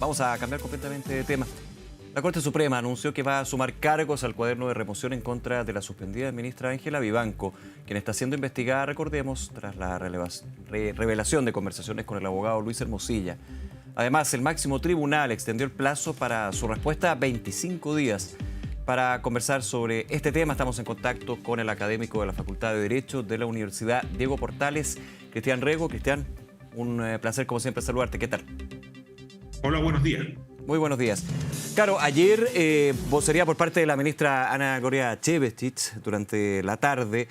Vamos a cambiar completamente de tema. La Corte Suprema anunció que va a sumar cargos al cuaderno de remoción en contra de la suspendida ministra Ángela Vivanco, quien está siendo investigada, recordemos, tras la revelación de conversaciones con el abogado Luis Hermosilla. Además, el máximo tribunal extendió el plazo para su respuesta a 25 días. Para conversar sobre este tema estamos en contacto con el académico de la Facultad de Derecho de la Universidad Diego Portales, Cristian Rego. Cristian, un placer como siempre saludarte. ¿Qué tal? Hola, buenos días. Muy buenos días. Claro, ayer vocería por parte de la ministra Ana Gloria Chevestich durante la tarde.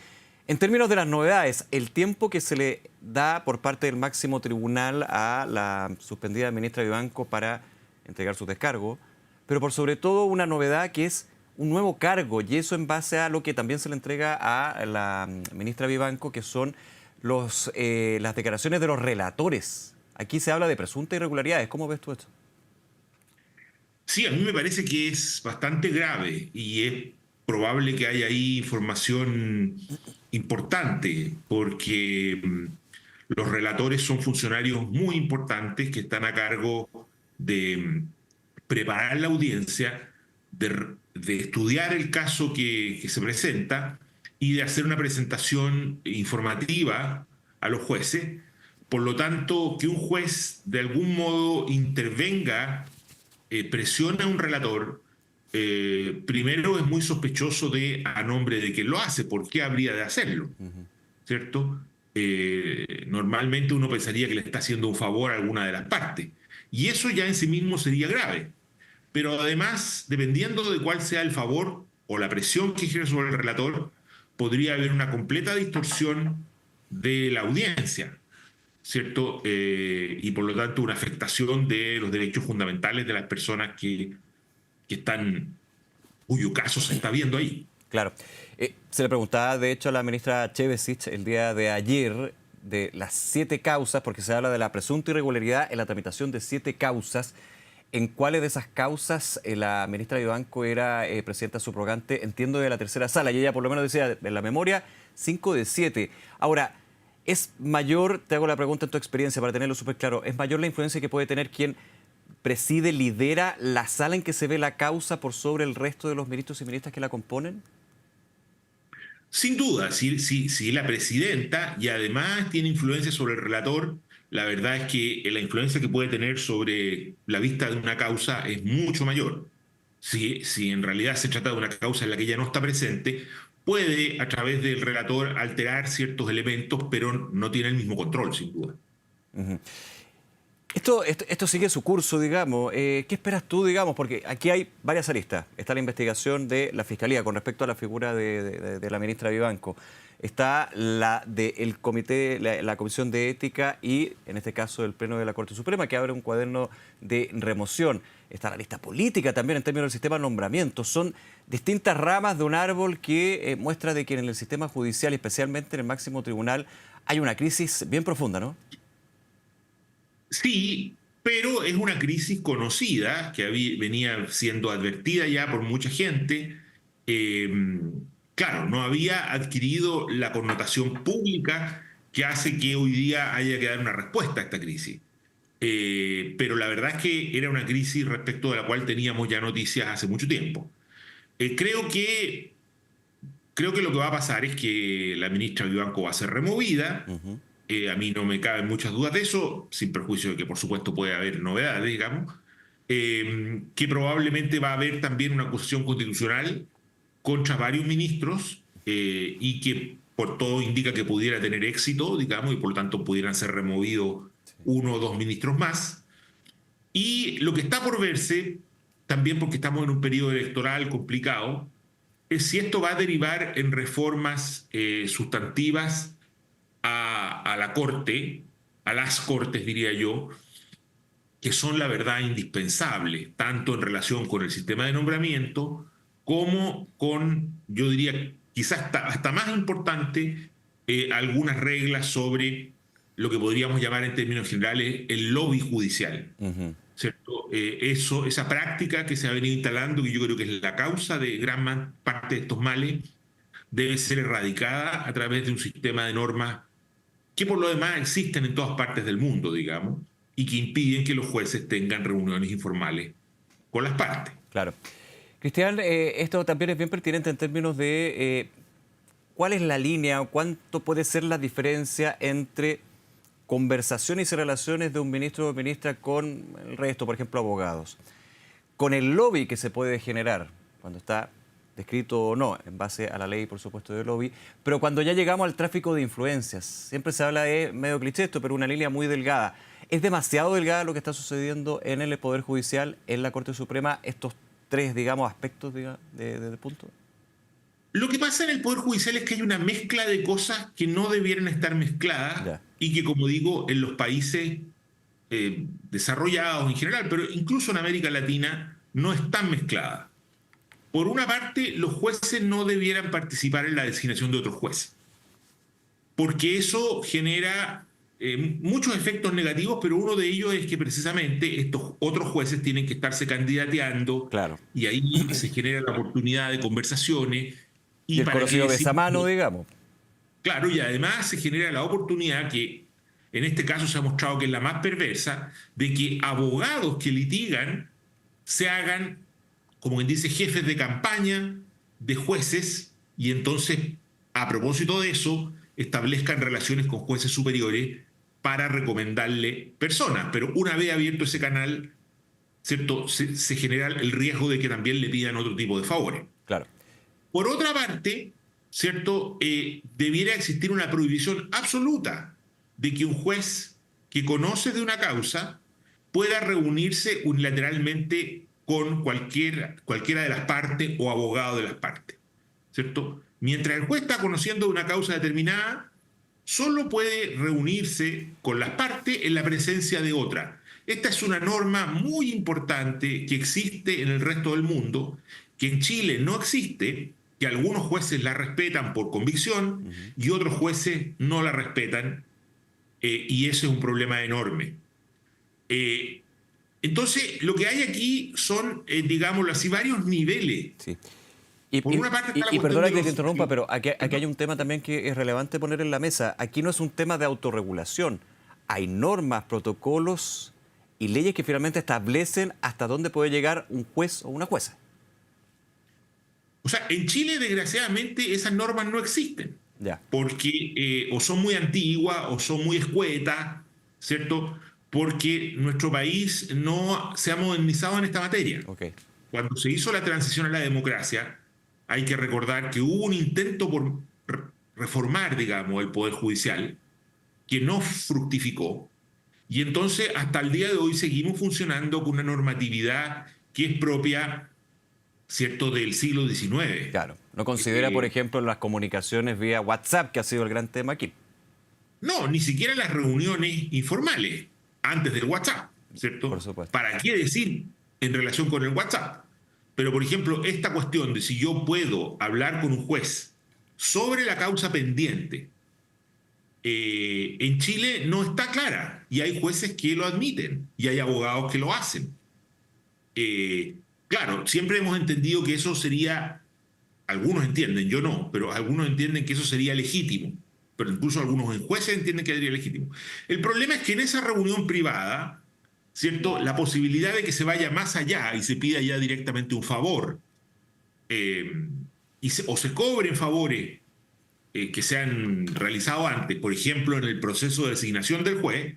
En términos de las novedades, el tiempo que se le da por parte del máximo tribunal a la suspendida ministra Vivanco para entregar su descargo, pero por sobre todo una novedad que es un nuevo cargo, y eso en base a lo que también se le entrega a la ministra Vivanco, que son las declaraciones de los relatores. Aquí se habla de presuntas irregularidades. ¿Cómo ves tú esto? Sí, a mí me parece que es bastante grave y es probable que haya ahí información importante, porque los relatores son funcionarios muy importantes que están a cargo de preparar la audiencia, de estudiar el caso que se presenta y de hacer una presentación informativa a los jueces. Por lo tanto, que un juez de algún modo intervenga, presiona a un relator, primero es muy sospechoso a nombre de quien lo hace. ¿Por qué habría de hacerlo? ¿Cierto? Normalmente uno pensaría que le está haciendo un favor a alguna de las partes. Y eso ya en sí mismo sería grave. Pero además, dependiendo de cuál sea el favor o la presión que ejerce sobre el relator, podría haber una completa distorsión de la audiencia. ¿Cierto? Y por lo tanto una afectación de los derechos fundamentales de las personas cuyo caso se está viendo ahí. Claro. Se le preguntaba, de hecho, a la ministra Chevestich el día de ayer de las 7 causas, porque se habla de la presunta irregularidad en la tramitación de 7 causas. ¿En cuáles de esas causas la ministra Vivanco era presidenta subrogante, entiendo, de la tercera sala? Y ella por lo menos decía en la memoria 5 de 7. Ahora, ¿es mayor, te hago la pregunta en tu experiencia para tenerlo súper claro, es mayor la influencia que puede tener quien preside, lidera la sala en que se ve la causa por sobre el resto de los ministros y ministras que la componen? Sin duda, si la presidenta y además tiene influencia sobre el relator, la verdad es que la influencia que puede tener sobre la vista de una causa es mucho mayor. Si en realidad se trata de una causa en la que ella no está presente, puede a través del relator alterar ciertos elementos, pero no tiene el mismo control, sin duda. Uh-huh. Esto sigue su curso, digamos. ¿Qué esperas tú, digamos? Porque aquí hay varias aristas. Está la investigación de la Fiscalía con respecto a la figura de la ministra Vivanco. Está la del comité, la Comisión de Ética y, en este caso, el Pleno de la Corte Suprema, que abre un cuaderno de remoción. Está la lista política también en términos del sistema de nombramiento. Son distintas ramas de un árbol que muestra de que en el sistema judicial, y especialmente en el máximo tribunal, hay una crisis bien profunda, ¿no? Sí, pero es una crisis conocida que venía siendo advertida ya por mucha gente. Eh, claro, no había adquirido la connotación pública que hace que hoy día haya que dar una respuesta a esta crisis. Pero la verdad es que era una crisis respecto de la cual teníamos ya noticias hace mucho tiempo. Eh, creo que, creo que lo que va a pasar es que la ministra Vivanco va a ser removida. Uh-huh. A mí no me caben muchas dudas de eso, sin perjuicio de que por supuesto puede haber novedades, digamos, que probablemente va a haber también una acusación constitucional contra varios ministros, y que por todo indica que pudiera tener éxito, digamos, y por lo tanto pudieran ser removidos uno o dos ministros más. Y lo que está por verse, también porque estamos en un periodo electoral complicado, es si esto va a derivar en reformas sustantivas a la Corte, a las Cortes, diría yo, que son la verdad indispensables, tanto en relación con el sistema de nombramiento como con, yo diría, quizás hasta más importante, algunas reglas sobre lo que podríamos llamar en términos generales el lobby judicial. Uh-huh. ¿Cierto? Esa práctica que se ha venido instalando, que yo creo que es la causa de gran parte de estos males, debe ser erradicada a través de un sistema de normas que por lo demás existen en todas partes del mundo, digamos, y que impiden que los jueces tengan reuniones informales con las partes. Claro. Cristian, esto también es bien pertinente en términos de cuál es la línea o cuánto puede ser la diferencia entre conversaciones y relaciones de un ministro o ministra con el resto, por ejemplo, abogados, con el lobby que se puede generar cuando está descrito o no, en base a la ley, por supuesto, de lobby, pero cuando ya llegamos al tráfico de influencias, siempre se habla de, medio cliché esto, pero una línea muy delgada. ¿Es demasiado delgada lo que está sucediendo en el Poder Judicial, en la Corte Suprema, estos tres, digamos, aspectos de punto? Lo que pasa en el Poder Judicial es que hay una mezcla de cosas que no debieran estar mezcladas Ya, y que, como digo, en los países desarrollados en general, pero incluso en América Latina, no están mezcladas. Por una parte, los jueces no debieran participar en la designación de otros jueces, porque eso genera muchos efectos negativos, pero uno de ellos es que precisamente estos otros jueces tienen que estarse candidateando claro. y ahí se genera la oportunidad de conversaciones Y y el para qué conocido decir, besamano, digamos. claro, y además se genera la oportunidad que en este caso se ha mostrado que es la más perversa, de que abogados que litigan se hagan, como quien dice, jefes de campaña de jueces y entonces, a propósito de eso, establezcan relaciones con jueces superiores para recomendarle personas. Pero una vez abierto ese canal, ¿cierto? Se genera el riesgo de que también le pidan otro tipo de favores. Claro. Por otra parte, ¿cierto? Debiera existir una prohibición absoluta de que un juez que conoce de una causa pueda reunirse unilateralmente con cualquiera de las partes o abogado de las partes, ¿cierto? Mientras el juez está conociendo de una causa determinada, solo puede reunirse con las partes en la presencia de otra. Esta es una norma muy importante que existe en el resto del mundo, que en Chile no existe, que algunos jueces la respetan por convicción y otros jueces no la respetan, y ese es un problema enorme. Eh, entonces, lo que hay aquí son, digámoslo así, varios niveles. Sí. Por una parte está la Y cuestión perdona de que te los... interrumpa, pero aquí hay un tema también que es relevante poner en la mesa. Aquí no es un tema de autorregulación. Hay normas, protocolos y leyes que finalmente establecen hasta dónde puede llegar un juez o una jueza. O sea, en Chile, desgraciadamente, esas normas no existen, Ya, porque o son muy antiguas o son muy escuetas, ¿cierto? Porque nuestro país no se ha modernizado en esta materia. ok. Cuando se hizo la transición a la democracia, hay que recordar que hubo un intento por reformar, digamos, el Poder Judicial, que no fructificó, y entonces hasta el día de hoy seguimos funcionando con una normatividad que es propia, ¿cierto?, del siglo XIX. Claro. No considera, por Eh, ejemplo, las comunicaciones vía WhatsApp, que ha sido el gran tema aquí. no, ni siquiera las reuniones informales, antes del WhatsApp, Por ¿cierto? supuesto. ¿Para qué decir en relación con el WhatsApp? Pero, por ejemplo, esta cuestión de si yo puedo hablar con un juez sobre la causa pendiente, en Chile no está clara y hay jueces que lo admiten y hay abogados que lo hacen. Claro, siempre hemos entendido que eso sería, algunos entienden, yo no, pero algunos entienden que eso sería legítimo, pero incluso algunos jueces entienden que sería legítimo. El problema es que en esa reunión privada, ¿cierto? La posibilidad de que se vaya más allá y se pida ya directamente un favor, eh, o se cobren favores que se han realizado antes, por ejemplo, en el proceso de designación del juez,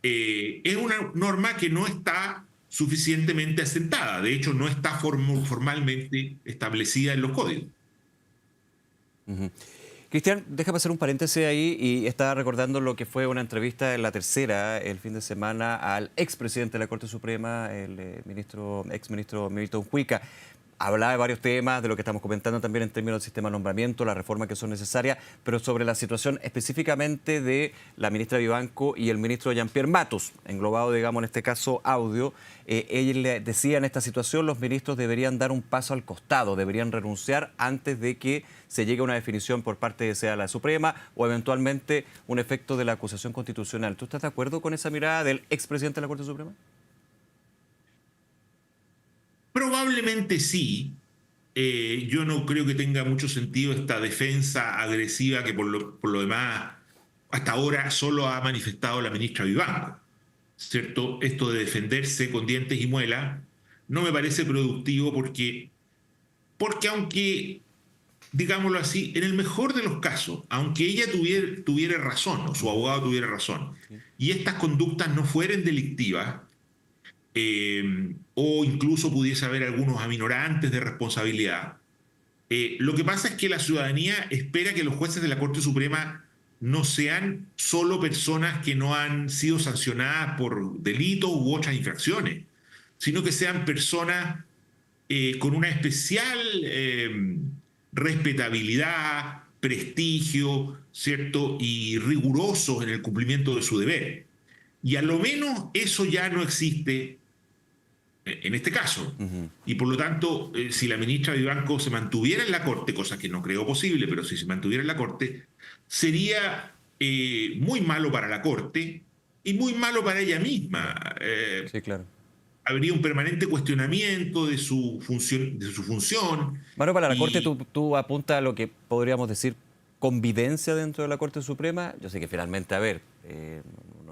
es una norma que no está suficientemente asentada. De hecho, no está formalmente establecida en los códigos. Cristian, déjame hacer un paréntesis ahí y estaba recordando lo que fue una entrevista en La Tercera el fin de semana al expresidente de la Corte Suprema, el exministro Milton Huica. Hablaba de varios temas, de lo que estamos comentando también en términos del sistema de nombramiento, las reformas que son necesarias, pero sobre la situación específicamente de la ministra Vivanco y el ministro Jean-Pierre Matos, englobado, digamos, en este caso, audio. Ella le decía en esta situación, los ministros deberían dar un paso al costado, deberían renunciar antes de que se llegue a una definición por parte de sea la Suprema o eventualmente un efecto de la acusación constitucional. ¿Tú estás de acuerdo con esa mirada del expresidente de la Corte Suprema? Probablemente sí. Yo no creo que tenga mucho sentido esta defensa agresiva que por lo demás hasta ahora solo ha manifestado la ministra Vivanco, ¿cierto? Esto de defenderse con dientes y muelas, no me parece productivo porque aunque, digámoslo así, en el mejor de los casos, aunque ella tuviera razón o su abogado tuviera razón, y estas conductas no fueran delictivas, o incluso pudiese haber algunos aminorantes de responsabilidad, lo que pasa es que la ciudadanía espera que los jueces de la Corte Suprema no sean solo personas que no han sido sancionadas por delitos u otras infracciones, sino que sean personas con una especial respetabilidad, prestigio, ¿cierto? Y rigurosos en el cumplimiento de su deber. Y a lo menos eso ya no existe en este caso. Y por lo tanto, si la ministra Vivanco se mantuviera en la Corte, cosa que no creo posible, pero si se mantuviera en la Corte, sería muy malo para la Corte y muy malo para ella misma. Sí, claro. Habría un permanente cuestionamiento de su función, Bueno, para la Corte y tú apuntas a lo que podríamos decir convivencia dentro de la Corte Suprema. Yo sé que finalmente, a ver,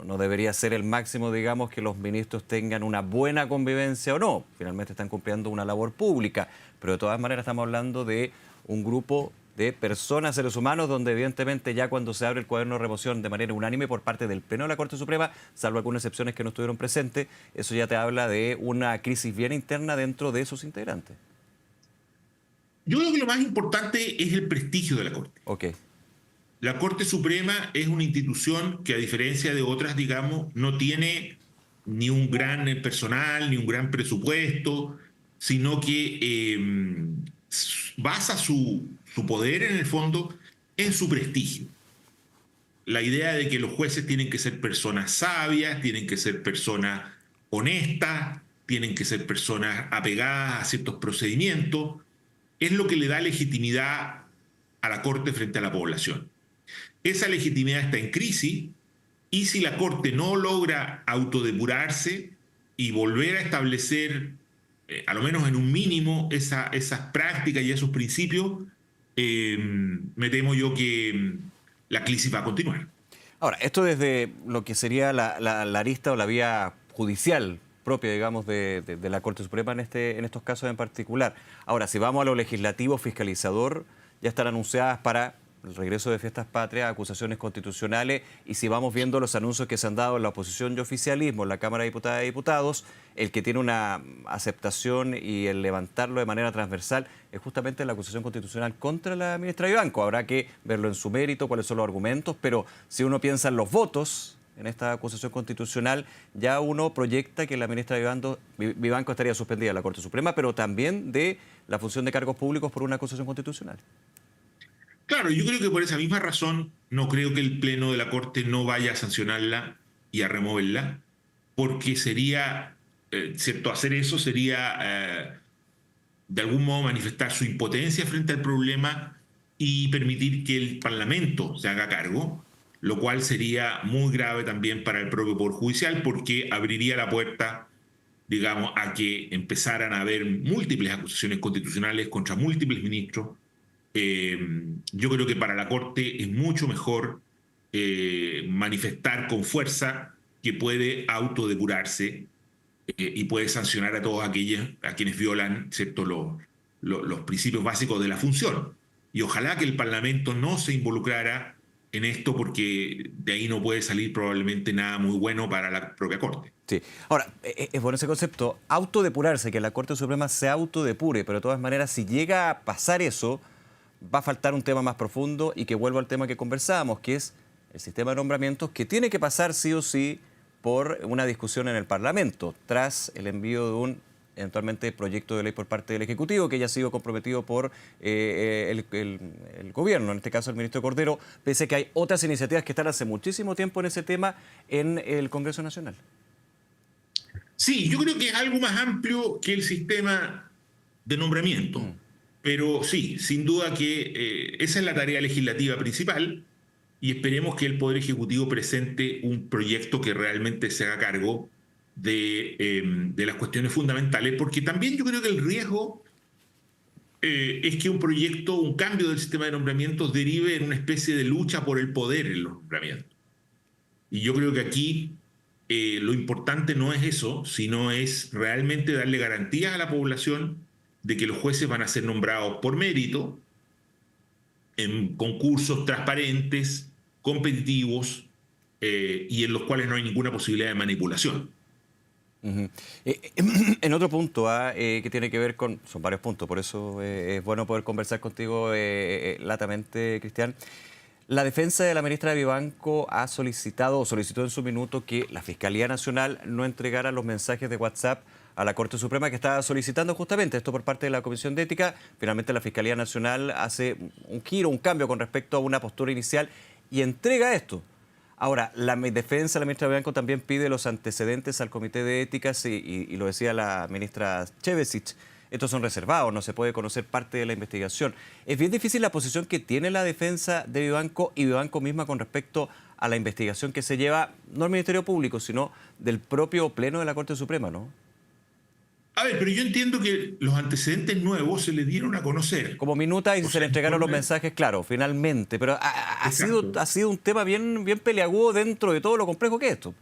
no debería ser el máximo, digamos, que los ministros tengan una buena convivencia o no. Finalmente están cumpliendo una labor pública, pero de todas maneras estamos hablando de un grupo de personas, seres humanos, donde evidentemente ya cuando se abre el cuaderno de remoción de manera unánime por parte del Pleno de la Corte Suprema, salvo algunas excepciones que no estuvieron presentes, eso ya te habla de una crisis bien interna dentro de sus integrantes. yo creo que lo más importante es el prestigio de la Corte. Ok. La Corte Suprema es una institución que, a diferencia de otras, digamos, no tiene ni un gran personal, ni un gran presupuesto, sino que basa su poder, en el fondo, en su prestigio. La idea de que los jueces tienen que ser personas sabias, tienen que ser personas honestas, tienen que ser personas apegadas a ciertos procedimientos, es lo que le da legitimidad a la Corte frente a la población. Esa legitimidad está en crisis y si la Corte no logra autodepurarse y volver a establecer, a lo menos en un mínimo, esas prácticas y esos principios, me temo yo que la crisis va a continuar. Ahora, esto desde lo que sería la arista o la vía judicial propia, digamos, de la Corte Suprema en estos casos en particular. Ahora, si vamos a lo legislativo fiscalizador, ya están anunciadas para el regreso de Fiestas Patrias, acusaciones constitucionales, y si vamos viendo los anuncios que se han dado en la oposición y oficialismo, en la Cámara de Diputadas y Diputados, el que tiene una aceptación y el levantarlo de manera transversal es justamente la acusación constitucional contra la ministra Vivanco. Habrá que verlo en su mérito, cuáles son los argumentos, pero si uno piensa en los votos en esta acusación constitucional, ya uno proyecta que la ministra Vivanco estaría suspendida de la Corte Suprema, pero también de la función de cargos públicos por una acusación constitucional. Claro, yo creo que por esa misma razón no creo que el Pleno de la Corte no vaya a sancionarla y a removerla, porque sería, ¿cierto? Hacer eso sería, de algún modo, manifestar su impotencia frente al problema y permitir que el Parlamento se haga cargo, lo cual sería muy grave también para el propio Poder Judicial, porque abriría la puerta, digamos, a que empezaran a haber múltiples acusaciones constitucionales contra múltiples ministros. Yo creo que para la Corte es mucho mejor manifestar con fuerza que puede autodepurarse y puede sancionar a todos aquellos a quienes violan, ¿cierto?, los principios básicos de la función. Y ojalá que el Parlamento no se involucrara en esto, porque de ahí no puede salir probablemente nada muy bueno para la propia Corte. Sí. Ahora, es bueno ese concepto, autodepurarse, que la Corte Suprema se autodepure, pero de todas maneras, si llega a pasar eso, va a faltar un tema más profundo y que vuelvo al tema que conversábamos, que es el sistema de nombramientos, que tiene que pasar sí o sí por una discusión en el Parlamento, tras el envío de un eventualmente proyecto de ley por parte del Ejecutivo, que ya ha sido comprometido por el gobierno, en este caso el ministro Cordero, pese a que hay otras iniciativas que están hace muchísimo tiempo en ese tema en el Congreso Nacional. Sí, yo creo que es algo más amplio que el sistema de nombramiento. Pero sí, sin duda que esa es la tarea legislativa principal y esperemos que el Poder Ejecutivo presente un proyecto que realmente se haga cargo de las cuestiones fundamentales, porque también yo creo que el riesgo es que un proyecto, un cambio del sistema de nombramientos derive en una especie de lucha por el poder en los nombramientos. Y yo creo que aquí lo importante no es eso, sino es realmente darle garantías a la población de que los jueces van a ser nombrados por mérito, en concursos transparentes, competitivos, y en los cuales no hay ninguna posibilidad de manipulación. Ujú. En otro punto que tiene que ver con, son varios puntos, por eso es bueno poder conversar contigo latamente, Cristian. La defensa de la ministra de Vivanco ha solicitado o solicitó en su minuto que la Fiscalía Nacional no entregara los mensajes de WhatsApp a la Corte Suprema, que estaba solicitando justamente esto por parte de la Comisión de Ética. Finalmente la Fiscalía Nacional hace un giro, un cambio con respecto a una postura inicial y entrega esto. Ahora, la defensa de la ministra de Vivanco también pide los antecedentes al Comité de Éticas y lo decía la ministra Chevesic. Estos son reservados, no se puede conocer parte de la investigación. Es bien difícil la posición que tiene la defensa de Vivanco y Vivanco misma con respecto a la investigación que se lleva, no al Ministerio Público, sino del propio Pleno de la Corte Suprema, ¿no? A ver, pero yo entiendo que los antecedentes nuevos se le dieron a conocer. Como minuta y O se sea, le entregaron los mensajes, claro, finalmente. Pero exacto. ha sido un tema bien peleagudo dentro de todo lo complejo que es esto.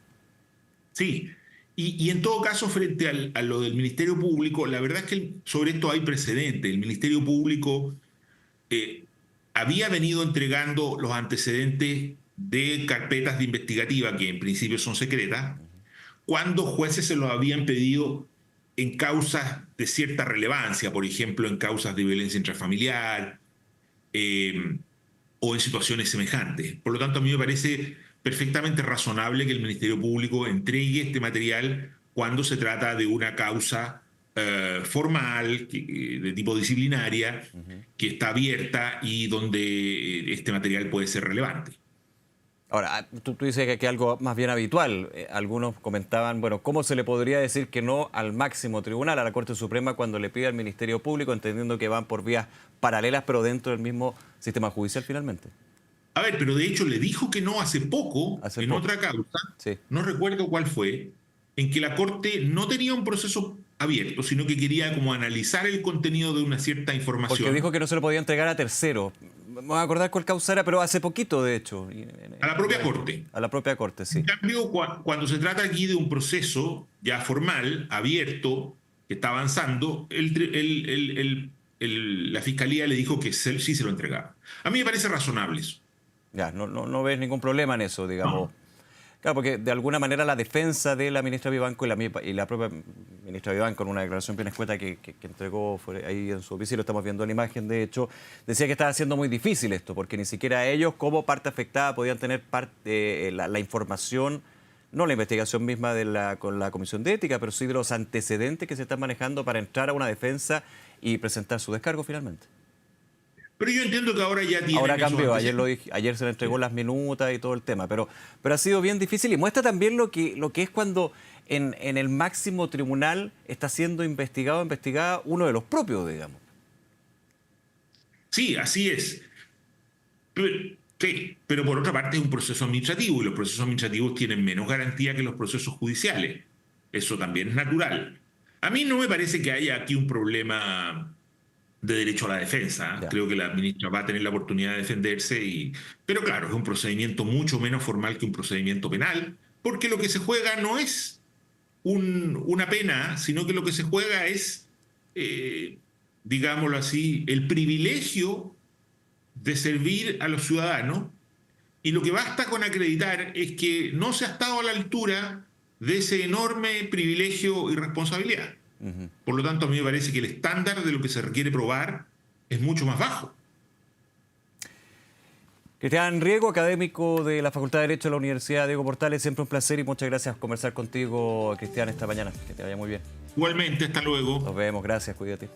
Sí. Y en todo caso, frente a lo del Ministerio Público, la verdad es que sobre esto hay precedente. El Ministerio Público eh, había venido entregando los antecedentes de carpetas de investigativa, que en principio son secretas, cuando jueces se los habían pedido en causas de cierta relevancia, por ejemplo, en causas de violencia intrafamiliar eh, o en situaciones semejantes. Por lo tanto, a mí me parece perfectamente razonable que el Ministerio Público entregue este material cuando se trata de una causa formal, de tipo disciplinaria, que está abierta y donde este material puede ser relevante. Ahora, tú dices que es algo más bien habitual. Algunos comentaban, bueno, ¿cómo se le podría decir que no al máximo tribunal, a la Corte Suprema, cuando le pide al Ministerio Público, entendiendo que van por vías paralelas, pero dentro del mismo sistema judicial finalmente? A ver, pero de hecho le dijo que no hace poco, Hace en poco. otra causa, Sí. no recuerdo cuál fue, en que la Corte no tenía un proceso abierto, sino que quería como analizar el contenido de una cierta Porque dijo información que no se lo podía entregar a terceros. Me voy a acordar cuál causa era, pero hace poquito, de hecho. a la propia Corte. A la propia Corte, En sí. cambio, cuando se trata aquí de un proceso ya formal, abierto, que está avanzando, la Fiscalía le dijo que sí se lo entregaba. A mí me parece razonable eso. Ya, no ves ningún problema en eso, digamos. No. Claro, porque de alguna manera la defensa de la ministra Vivanco y la propia ministra Vivanco, en una declaración bien escueta que entregó ahí en su oficina, lo estamos viendo en la imagen, de hecho, decía que estaba siendo muy difícil esto, porque ni siquiera ellos, como parte afectada, podían tener la información, no la investigación misma con la Comisión de Ética, pero sí de los antecedentes que se están manejando para entrar a una defensa y presentar su descargo finalmente. Pero yo entiendo que ahora ya tienen Ahora esos cambió, ayer lo antecedentes. dije, ayer se le entregó las minutas y todo el tema, pero ha sido bien difícil y muestra también lo que es cuando en el máximo tribunal está siendo investigada uno de los propios, digamos. Sí, así es. Sí, pero por otra parte es un proceso administrativo y los procesos administrativos tienen menos garantía que los procesos judiciales. Eso también es natural. A mí no me parece que haya aquí un problema de derecho a la defensa. Ya. Creo que la ministra va a tener la oportunidad de defenderse, pero claro, es un procedimiento mucho menos formal que un procedimiento penal, porque lo que se juega no es una pena, sino que lo que se juega es, eh, digámoslo así, el privilegio de servir a los ciudadanos, y lo que basta con acreditar es que no se ha estado a la altura de ese enorme privilegio y responsabilidad. Ujú. Por lo tanto, a mí me parece que el estándar de lo que se requiere probar es mucho más bajo. Cristian Riego, académico de la Facultad de Derecho de la Universidad Diego Portales, siempre un placer y muchas gracias por conversar contigo, Cristian, esta mañana. Que te vaya muy bien. Igualmente, hasta luego. Nos vemos, gracias, cuídate.